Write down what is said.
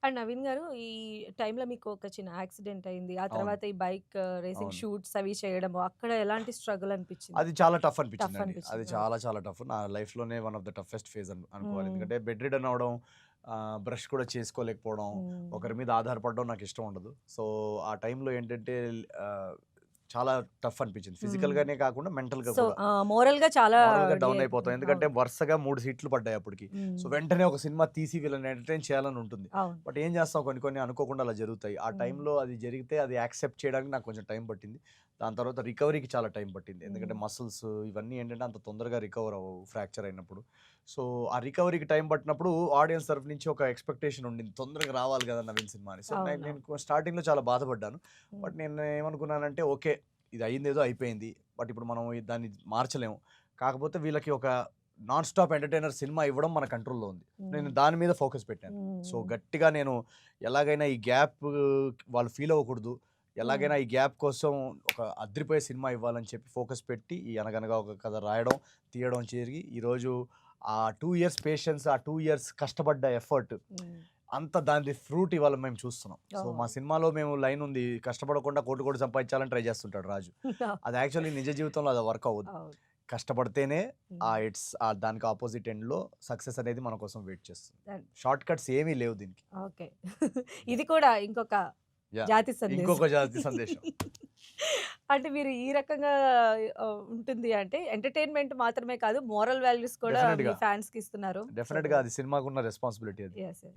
And Naveen గారు ఈ టైంలో మీకు ఒక చిన్న యాక్సిడెంట్ అయింది. ఆ అవును. తర్వాత ఈ బైక్ రేసింగ్ అవును. షూట్స్ అవి చేయడము అక్కడ ఎలాంటి స్ట్రగుల్ అనిపించింది? అది చాలా టఫ్ టఫ్ అనిపించిందండి. అది అనిపించింది. చాలా చాలా టఫ్. నా లైఫ్‌లోనే one of the toughest phase అనుకోవాలి. హ్మ్. ఎందుకంటే బెడ్ రిడెన్ అవ్వడం, బ్రష్ కూడా చేసుకోలేకపోవడం, హ్మ్. ఒకరి మీద ఆధారపడడం నాకిష్టం ఉండదు. సో, ఆ టైంలో ఏంటంటే ఆహ్, చాలా టఫ్ అనిపించింది. హ్మ్. ఫిజికల్‌గానే కాకుండా మెంటల్‌గా సో, కూడా. మోరల్‌గా చాలా మోరల్‌గా డి డౌన్ అయిపోతాం. ఎందుకంటే అవును. వరుసగా 3 హిట్లు పడ్డాయి అప్పటికి. సో, హ్మ్. వెంటనే ఒక సినిమా తీసి వీళ్ళని ఎంటర్‌టైన్ చేయాలని ఉంటుంది. అవును. బట్ ఏం చేస్తాం, కొన్ని కొన్ని అనుకోకుండా అలా జరుగుతాయి. ఆ హ్మ్. టైంలో అది జరిగితే అది యాక్సెప్ట్ చేయడానికి నాకు కొంచెం టైం పట్టింది. దాని తర్వాత రికవరీకి చాలా టైం పట్టింది. ఎందుకంటే హ్మ్. మసిల్స్ ఇవన్నీ ఏంటంటే అంత తొందరగా రికవర్ అవ్వవు ఫ్రాక్చర్ అయినప్పుడు. సో, ఆ రికవరీకి టైం పట్టినప్పుడు ఆడియన్స్ తరపు నుంచి ఒక ఎక్స్‌పెక్టేషన్ ఉండింది. తొందరగా రావాలి కదా నవీన్ సినిమా అని. సో, నేను అవునవును. నేను స్టార్టింగ్‌లో చాలా బాధపడ్డాను. హ్మ్. బట్ నేను ఏమనుకున్నానంటే ఓకే. ఇది అయిందేదో అయిపోయింది. బట్ ఇప్పుడు మనం దాన్ని మార్చలేము. కాకపోతే వీళ్ళకి ఒక నాన్ స్టాప్ ఎంటర్‌టైనర్ సినిమా ఇవ్వడం మన కంట్రోల్‌లో ఉంది. నేను హ్మ్. దాని మీద ఫోకస్ పెట్టాను. సో, హ్మ్. గట్టిగా నేను ఎలాగైనా ఈ గ్యాప్ వాళ్ళు ఫీల్ అవ్వకూడదు. హ్మ్. ఎలాగైనా ఈ గ్యాప్ కోసం ఒక అద్రిపోయే సినిమా ఇవ్వాలని చెప్పి ఫోకస్ పెట్టి ఈ 'అనగనగా ఒక కథ' రాయడం, తీయడం జరిగి ఈరోజు ఆ 2 ఇయర్స్ పేషెన్స్, ఆ 2 ఇయర్స్ కష్టపడ్డ ఎఫర్ట్ హ్మ్. అంత దాని ఫ్రూట్ ఇవాళ మేము చూస్తున్నాం. సో, మా ఓహ్! సినిమాలో మేము లైన్ ఉంది. కష్టపడకుండా కోట్లు కోట్లు సంపాదించాలని ట్రై చేస్తుంటాడు రాజు. అది యాక్చువల్లీ నిజ జీవితంలో అది వర్క్ అవ్వదు. అవును. కష్టపడితేనే హ్మ్. దానికి అపోజిట్ ఎండ్‌లో సక్సెస్ అనేది మన కోసం వెయిట్ చేస్తుంది. దన్ షార్ట్ కట్స్ ఏమీ లేవు దీనికి. ఓకే. యాహ్! ఇది కూడా ఇంకొక యాహ్! జాతి సందేశం. ఇంకొక జాతి సందేశం. అంటే మీరు ఈ రకంగా ఉంటుంది అంటే ఎంటర్‌టైన్‌మెంట్ మాత్రమే కాదు, మోరల్ వాల్యూస్ కూడా మీ డెఫినిట్‌గా. ఫ్యాన్స్‌కి ఇస్తున్నారు. సో, డెఫినిట్‌గా అది సినిమాకున్న రెస్పాన్సిబిలిటీ అది. యెస్. యెస్. యాహ్!